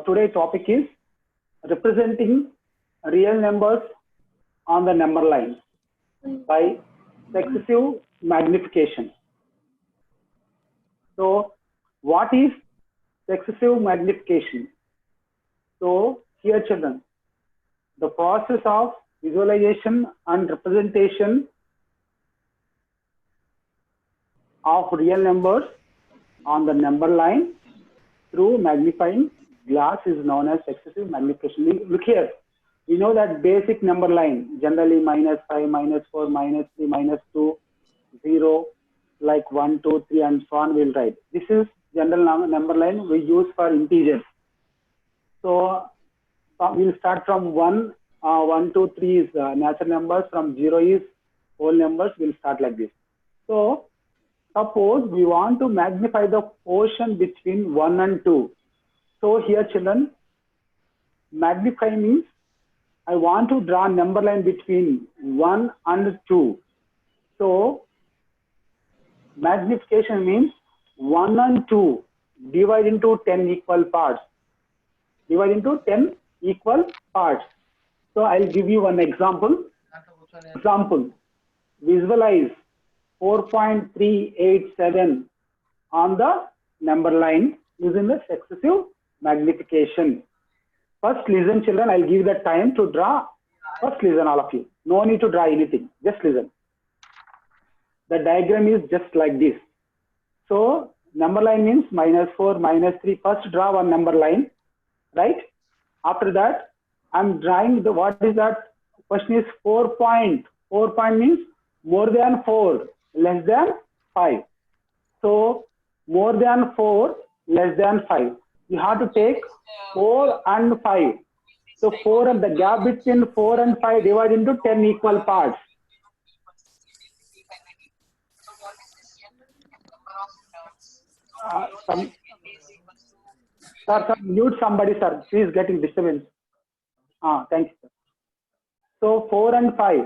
today's topic is representing real numbers on the number line by successive magnification. So what is successive magnification? So here children, the process of visualization and representation of real numbers on the number line through magnifying glass is known as successive magnification. Look here, we know that basic number line generally -5, -4, -3, -2, 0, like 1, 2, 3 and so on we'll write. This is general number line we use for integers. So we'll start from 1, 1, 2, 3 is natural numbers, from 0 is whole numbers, we'll start like this. So suppose we want to magnify the portion between 1 and 2. So here children, magnify means I want to draw number line between 1 and 2. So magnification means 1 and 2 divide into 10 equal parts. Divide into 10 equal parts. So I'll give you one example. Visualize 4.387 on the number line using the successive magnification. First listen children, I'll give the time to draw. First listen all of you. No need to draw anything, just listen. The diagram is just like this. So number line means -4, -3. First draw one number line, right? After that, I'm drawing the, what is that? Question is 4 point. 4 point means more than 4, less than 5. So more than 4, less than 5. You have to take 4 and 5. So 4 and the gap between 4 and 5 divide into 10 equal parts. Sir, mute somebody, sir. Please getting disturbance. Thank you, sir. So 4 and 5.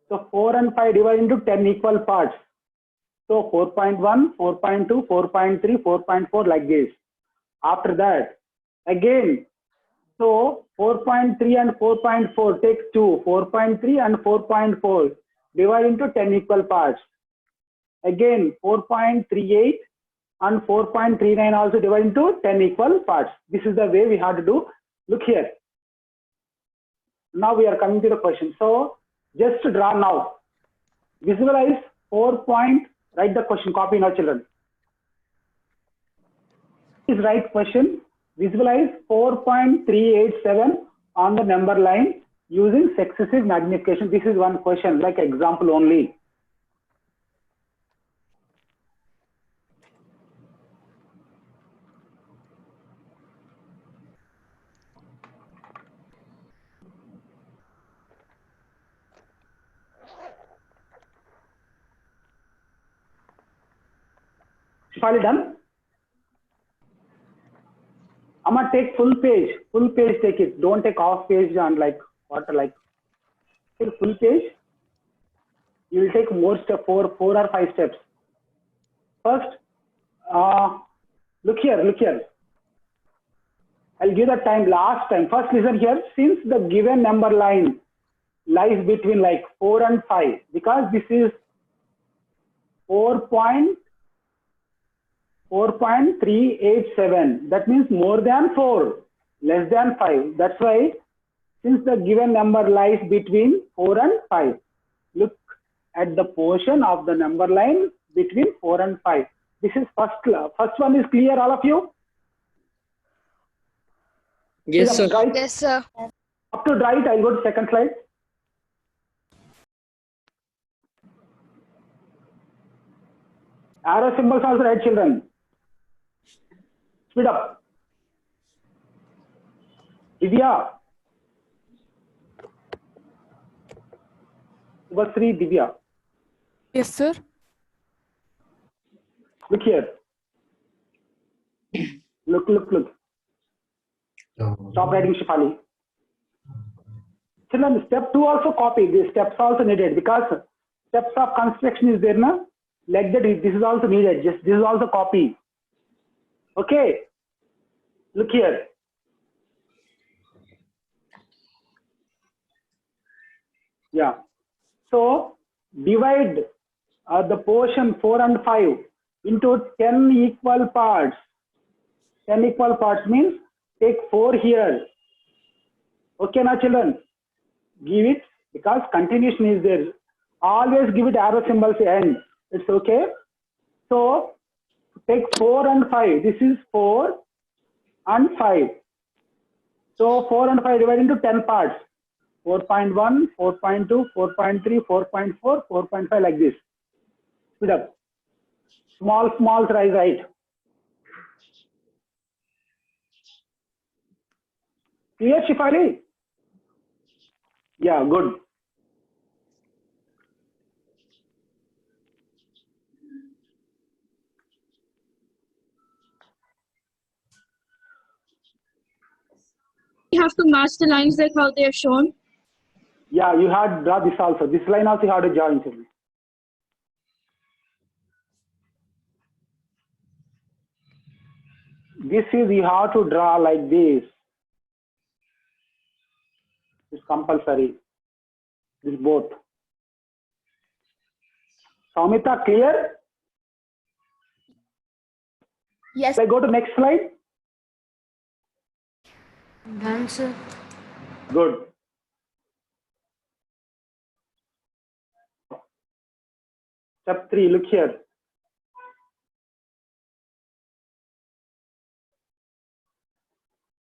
So 4 and 5 divide into 10 equal parts. So 4.1, 4.2, 4.3, 4.4 like this. After that, again, so 4.3 and 4.4 take 2. 4.3 and 4.4 divide into 10 equal parts. Again, 4.38 and 4.39 also divide into 10 equal parts. This is the way we have to do. Look here. Now we are coming to the question. So just to draw now. Visualize 4 point, write the question, copy now children. Please write question. Visualize 4.387 on the number line using successive magnification. This is one question, like example only. Finally done. I'm gonna take full page take it. Don't take half page and like what like take full page. You will take more step, 4 or 5 steps. First, look here. I'll give the time last time. First listen here. Since the given number line lies between like 4 and 5, because this is 4.387, that means more than 4, less than 5. That's why since the given number lies between 4 and 5, look at the portion of the number line between 4 and 5. This is first one is clear, all of you? Yes, sir. Right? Yes, sir. Up to right, I'll go to second slide. Arrow symbols also right, children. Speed up. Divya. Subhasri, Divya. Yes, sir. Look here. Look. Stop writing, Shifali. Children, step 2 also copy. These steps also needed because steps of construction is there, na? Like that, this is also needed. Just this is also copy. Okay. Look here. Yeah. So divide the portion 4 and 5 into 10 equal parts. 10 equal parts means take 4 here. Okay, now children, give it because continuation is there. Always give it arrow symbols end. It's okay. So take 4 and 5. This is 4 and 5. So 4 and 5 divided into 10 parts. 4.1, 4.2, 4.3, 4.4, 4.5 like this. Speed up. Small rise right. Clear, Shifali? Yeah, good. You have to match the lines like how they are shown. Yeah, you had draw this also. This line also you had to draw into it. This is you have to draw like this. It's compulsory. This both. Samita, clear? Yes. I go to next slide. Done, sir. Good. Step 3, look here.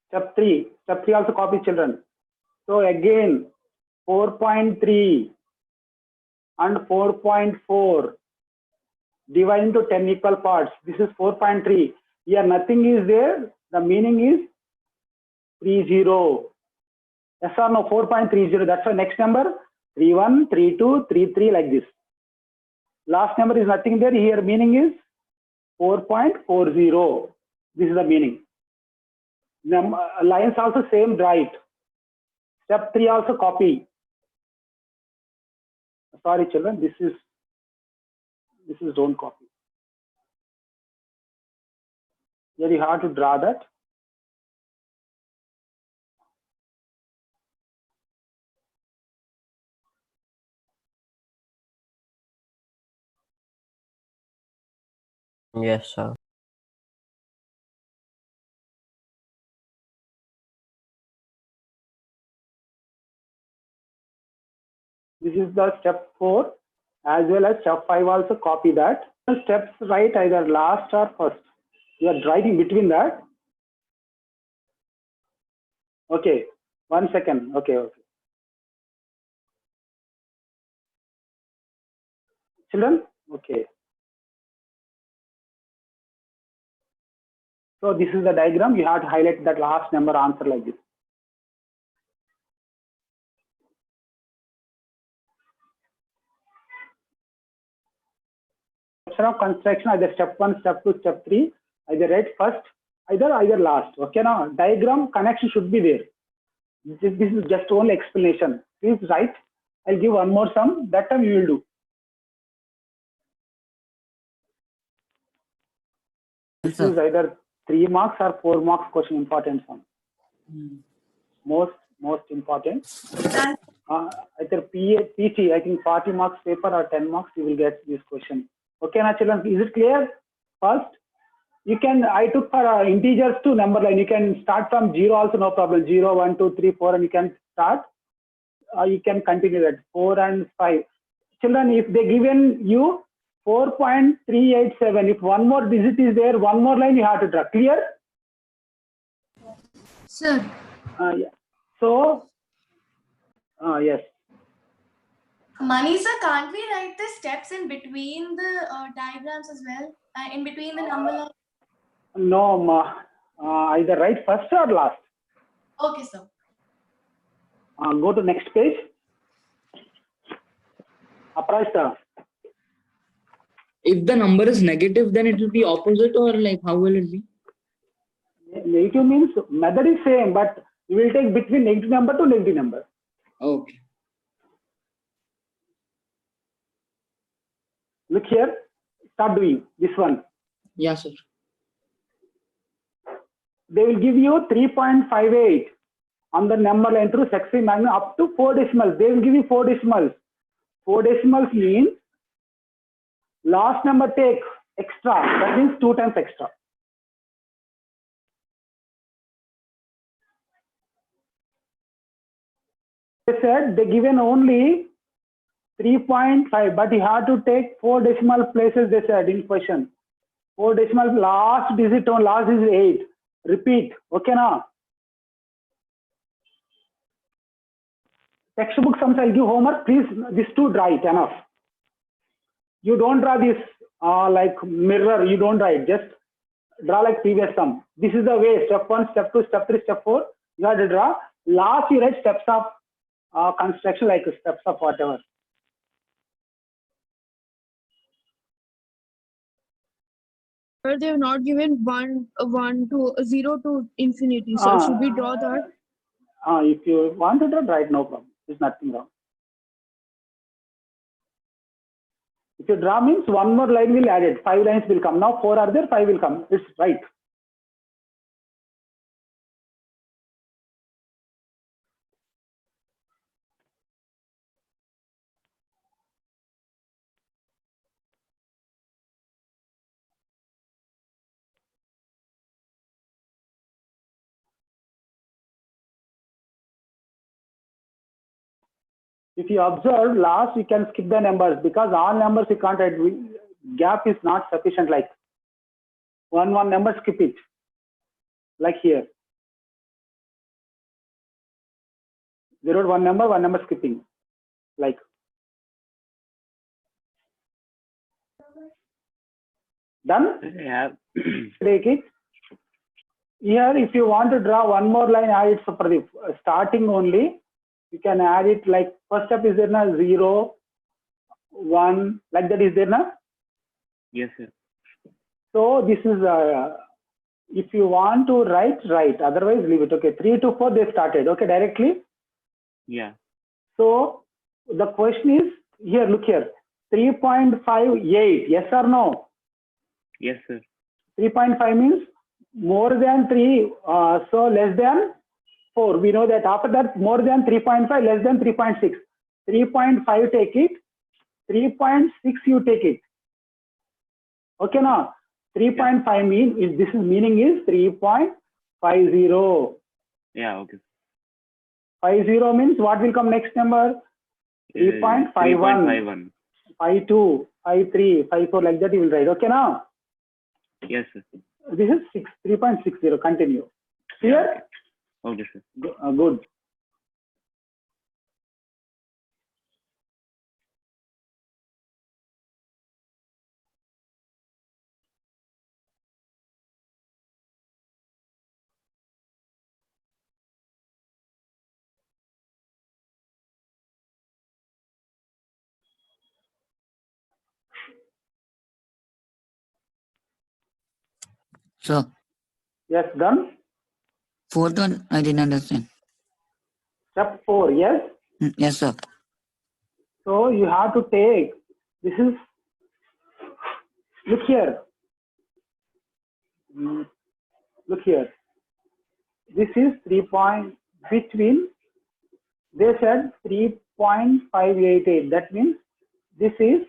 Step 3 also copy children. So again, 4.3 and 4.4 divide into 10 equal parts. This is 4.3. Here nothing is there. The meaning is 30. Yes or no? 4.30. That's the next number. 31, 32, 33 like this. Last number is nothing there. Here meaning is 4.40. This is the meaning. Lines also same right. Step 3 also copy. Sorry children, this is don't copy. Very hard to draw that. Yes, sir. This is the step 4 as well as step 5 also copy that. Steps right either last or first. You are writing between that. Okay, 1 second. Okay. Children, okay. So this is the diagram. You have to highlight that last number answer like this. Of construction either step 1, step 2, step 3, either right first, either last. Okay, now diagram connection should be there. This is just only explanation. Please write. I'll give one more sum. That time you will do. This is either 3 marks or 4 marks question, important sum. Most important. Either PT, I think 40 marks paper or 10 marks you will get this question. Okay, now children, is it clear? First, you can, I took for integers to number line. You can start from 0 also, no problem. 0, 1, 2, 3, 4, and you can start. You can continue that 4 and 5. Children, if they given you 4.387, if one more digit is there, one more line you have to draw. Clear? Sir. Yeah. So, yes. Mani sir, can't we write the steps in between the diagrams as well? In between the number line? No, either write first or last. Okay, sir. Go to next page. Aprajita. If the number is negative, then it will be opposite, or like how will it be? Negative means method is same, but you will take between negative number to negative number. Okay. Look here, start doing this one. Yeah, sir. They will give you 3.58. on the number line through successive magnifying up to 4 decimals. They will give you 4 decimals. 4 decimals means last number take extra. That means 2 times extra. They said they given only 3.5, but you have to take 4 decimal places, they said in question. 4 decimal, last digit on last is 8. Repeat, okay now? Textbook sums I'll give homework, please, these two draw it enough. You don't draw this like mirror, you don't draw it, just draw like previous sum. This is the way, step 1, step 2, step 3, step 4, you have to draw. Last you write steps of construction, like steps of whatever. But they have not given 1 to 0 to infinity. So should we draw that? If you want to draw, write, no problem. There's nothing wrong. If you draw means one more line will add it. 5 lines will come. Now 4 are there, 5 will come. It's right. If you observe last, you can skip the numbers because all numbers you can't add. Gap is not sufficient. Like one number, skip it. Like here. 0 to 1 number skipping. Like. Done? Yeah. Take it. Here, if you want to draw one more line, add it for the starting only. You can add it like first step is there na 0, 1, like that is there na? Yes, sir. So this is if you want to write, otherwise leave it. Okay, 3 to 4 they started. Okay, directly. Yeah. So the question is here. Look here, 3.58. Yes or no? Yes, sir. 3.5 means more than 3. So less than 4. We know that after that more than 3.5, less than 3.6. 3.5 take it. 3.6 you take it. Okay now. 3.5 mean is this is meaning is 3.50. Yeah, okay. 50 means what will come next number? 3.51. 52, 53, 54 like that you will write. Okay now. Yes, sir. This is 3.60. Continue. Clear? Okay, sir. Good. So, Yes, done. fourth one, I didn't understand. Step 4, yes. Yes, sir. So you have to take, this is, look here. Look here. This is 3 point, between, they said 3.588. That means this is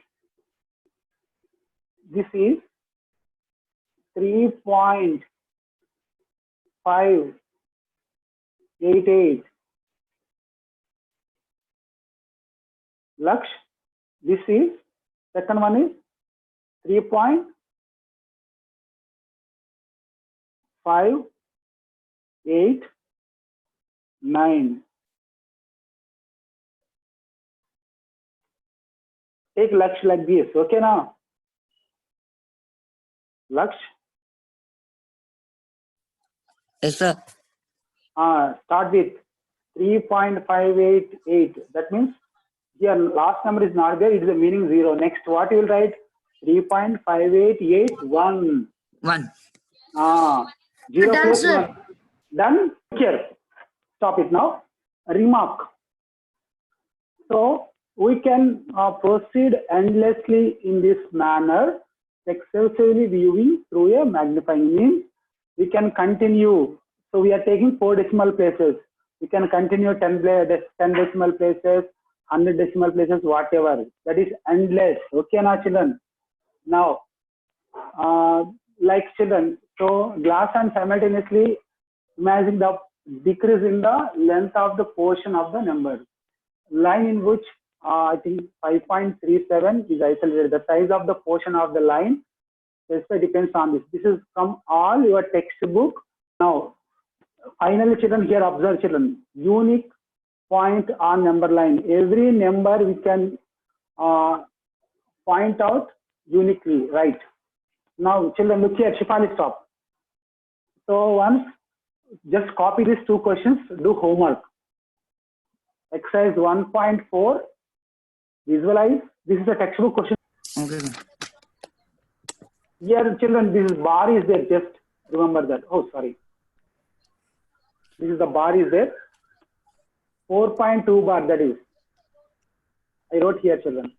3.588 Laksh. This is, second one is 3.589. Take Laksh like this. Okay now. Laksh. Yes, sir. Start with 3.588. That means here last number is not there. It is a meaning 0. Next, what you will write? 3.5881. 1. 0 Done, plus sir. 1. Done? Here. Stop it now. Remark. So we can proceed endlessly in this manner, excessively viewing through a magnifying means. We can continue. So we are taking 4 decimal places. You can continue 10 decimal places, 100 decimal places, whatever. That is endless. Okay, now children. Now, like children, so glass and simultaneously imagine the decrease in the length of the portion of the number. Line in which I think 5.37 is isolated. The size of the portion of the line depends on this. This is from all your textbook. Now, finally, children, here observe, children, unique point on number line. Every number we can point out uniquely, right? Now, children, look here, Shifali, stop. So once, just copy these two questions, do homework. Exercise 1.4, visualize. This is a textbook question. Okay, sir. Here, children, this is bar is there, just remember that. Oh, sorry. This is the bar is there. 4.2 bar, that is. I wrote here, children.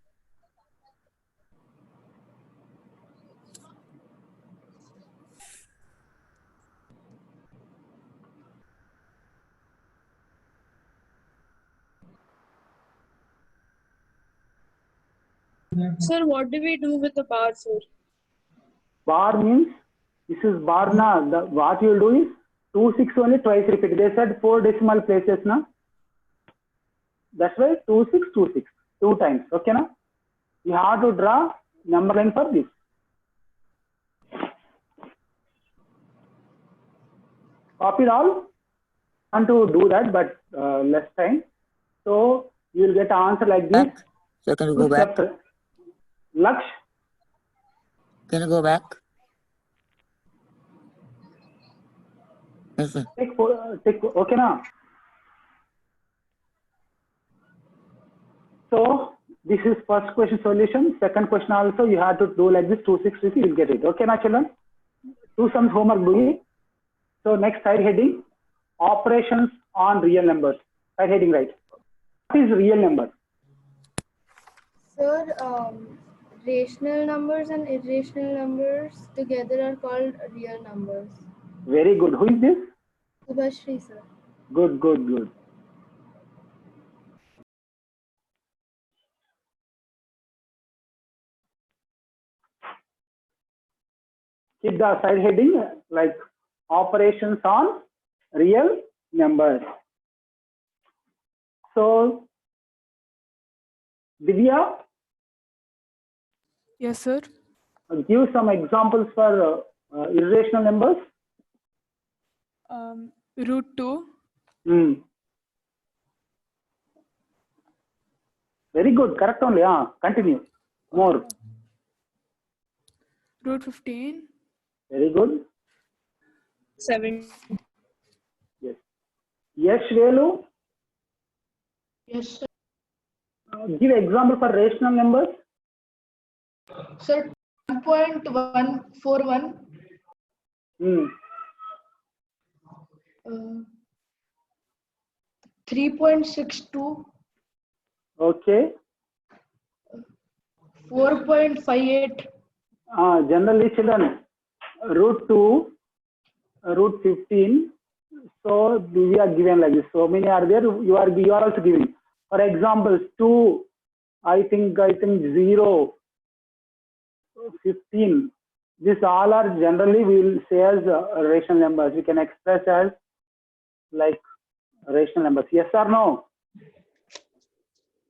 Sir, what do we do with the bar, sir? Bar means, this is bar na. What you will do is 2, 6 only twice repeat. They said 4 decimal places na. That's why 2, 6, 2, 6. 2 times. Okay na? You have to draw number line for this. Copy it all. I want to do that, but less time. So you will get an answer like this. Back. So can you go back? Laksh. Can you go back? Yes, sir. Take, okay na? So this is first question solution. Second question also you have to do like this 2, 6, 6, you will get it. Okay na children? Do some homework doing. So next side heading, operations on real numbers. Side heading, right? What is real number? Sir, rational numbers and irrational numbers together are called real numbers. Very good. Who is this? Subhashri, sir. Good, good, good. Keep the side heading like operations on real numbers. So, Divya, Yes, sir. give some examples for irrational numbers. Root 2, Very good. Correct only. Continue. More. root 15, Very good. 7. Yes. Yes, Velu. Yes, sir. Give example for rational numbers. Sir, 1.141, 3.62, Okay. 4.58, Generally, children, root 2, root 15. So we are given like this. So many are there. You are also giving. For example, 2. I think 0, 15. These all are generally we will say as rational numbers. We can express as like rational numbers. Yes or no?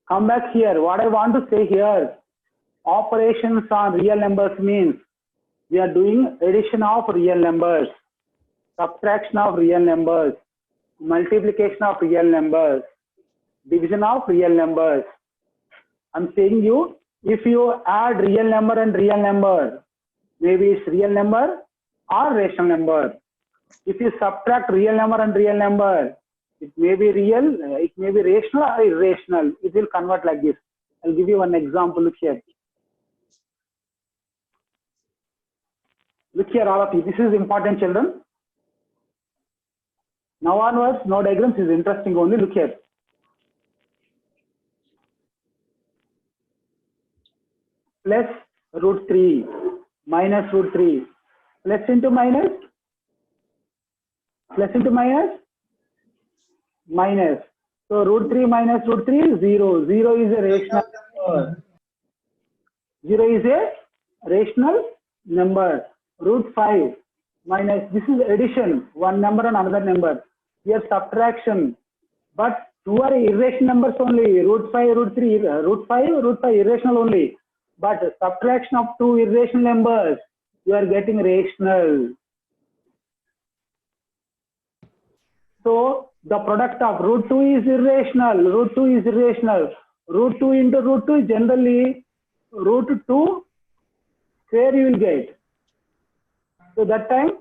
Come back here. What I want to say here, operations on real numbers means we are doing addition of real numbers, subtraction of real numbers, multiplication of real numbers, division of real numbers. I'm saying you, if you add real number and real number, maybe it's real number or rational number. If you subtract real number and real number, it may be real, it may be rational or irrational. It will convert like this. I'll give you one example. Look here. Look here, all of you. This is important, children. Now onwards, no diagrams is interesting only. Look here. Plus root 3 minus root 3. Plus into minus. Plus into minus. minus. So root 3 minus root 3 is 0. 0 is a rational number. 0 is a rational number. Root 5 minus, this is addition, one number and another number. Here subtraction, but two are irrational numbers only. Root 5, root 3, root 5 irrational only. But subtraction of two irrational numbers, you are getting rational. So the product of root 2 is irrational. Root 2 is irrational. Root 2 into root 2 is generally root 2 square you will get. So that time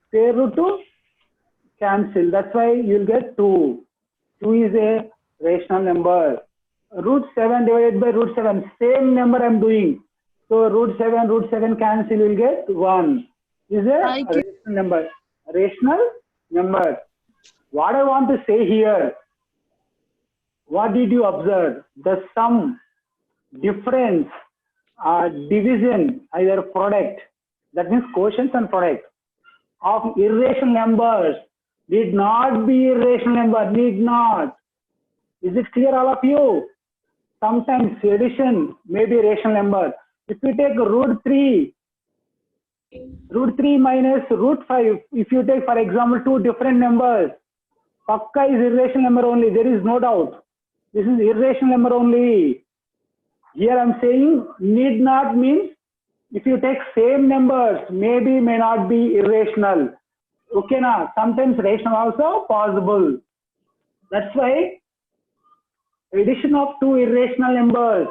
square root 2 cancel. That's why you will get 2. 2 is a rational number. Root 7 divided by root 7, same number I am doing. So root 7 cancel, you will get 1. Is a rational number. Rational number. What I want to say here, what did you observe? The sum, difference, division, either product, that means quotients and product of irrational numbers need not be irrational number, need not. Is it clear, all of you? Sometimes addition may be rational number. If you take root 3 minus root 5, if you take, for example, two different numbers, Pakka is irrational number only, there is no doubt. This is irrational number only. Here I am saying need not means if you take same numbers, maybe, may not be irrational. Okay, na? Sometimes rational also possible. That's why addition of two irrational numbers,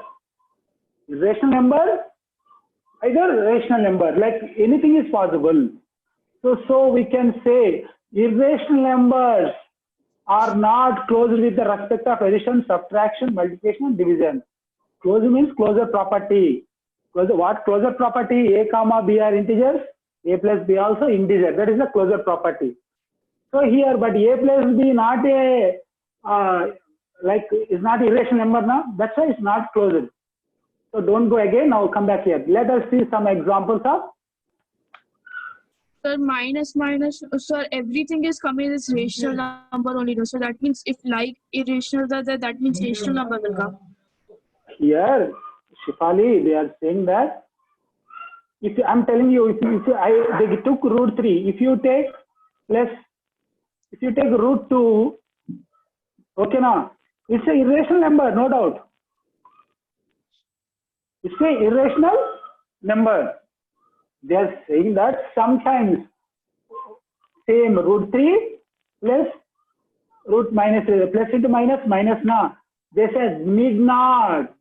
irrational number, either rational number, like anything is possible. So we can say irrational numbers are not closed with the respect of addition, subtraction, multiplication and division. Closure means closure property. What closure property? A comma B are integers, A plus B also integer. That is the closure property. So here, but A plus B not a is not irrational number now. That's why it's not closed. So don't go again. Now come back here. Let us see some examples of. Sir, minus, sir, everything is coming as rational number only. No? So that means if like irrational, that means rational number will come. Here, Shifali, they are saying that if I'm telling you, they took root 3. If you take root 2, okay, now it's an irrational number, no doubt. It's an irrational number. They are saying that sometimes same root 3 plus root minus, plus into minus na. They said need not.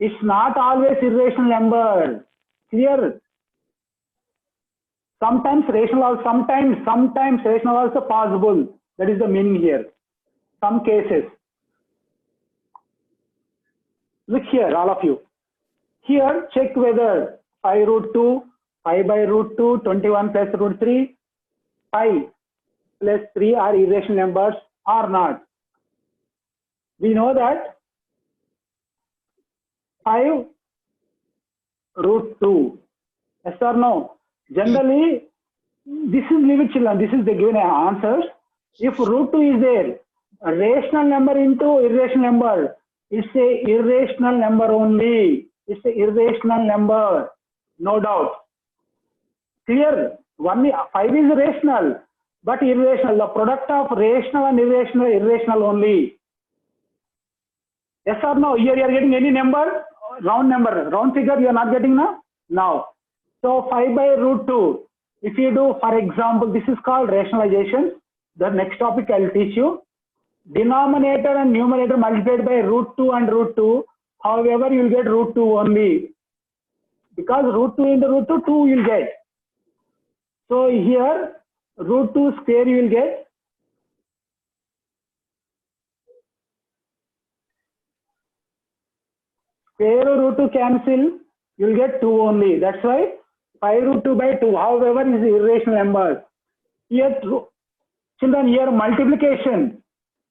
It's not always irrational number. Clear? Sometimes rational, sometimes rational also possible. That is the meaning here. Some cases. Look here, all of you. Here, check whether 5 root 2, 5 by root 2, 21 plus root 3, 5 plus 3 are irrational numbers or not. We know that 5 root 2. Yes or no? Generally, this is leave it children. This is the given answers. If root 2 is there, a rational number into irrational number, it's a irrational number only. It's a irrational number, no doubt. Clear? 5 is rational, but irrational. The product of rational and irrational only. Yes or no? Here you are getting any number, round figure you are not getting now? Now. So 5 by root 2. If you do, for example, this is called rationalization. The next topic I will teach you. Denominator and numerator multiplied by root 2 and root 2. However, you will get root 2 only. Because root 2 into root 2, 2 you will get. So here, root 2 square you will get. Square root 2 cancel, you will get 2 only. That's why 5 root 2 by 2, however, is irrational number. Here, children, here multiplication,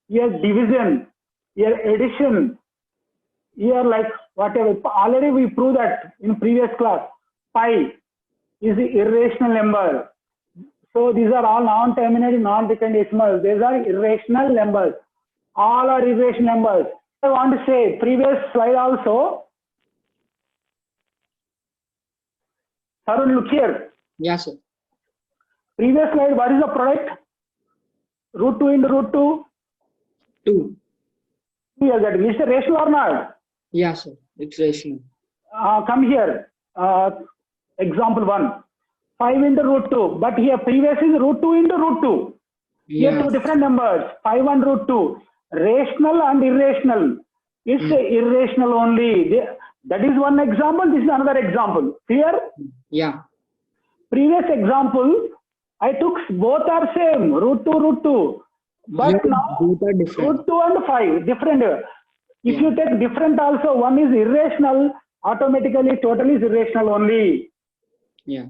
here division, here addition, here like whatever. Already we proved that in previous class. Pi is the irrational number. So these are all non-terminating, non-recurrent decimals. These are irrational numbers. All are irrational numbers. I want to say previous slide also. Tarun, look here. Yeah, sir. Previous slide, what is the product? Root 2 into root 2. 2. Yes, that is it rational or not? Yeah, sir. It's rational. Come here. Example 1. 5 into root 2. But here previous is root 2 into root 2. Here Yeah. two different numbers. 5 and root 2. Rational and irrational. It's irrational only. That is one example. This is another example. Clear? Yeah. Previous example, I took both are same. Root 2, root 2. But Here, now both are different. root 2 and 5 different. If Yeah. you take different also, one is irrational, automatically total is irrational only. Yeah.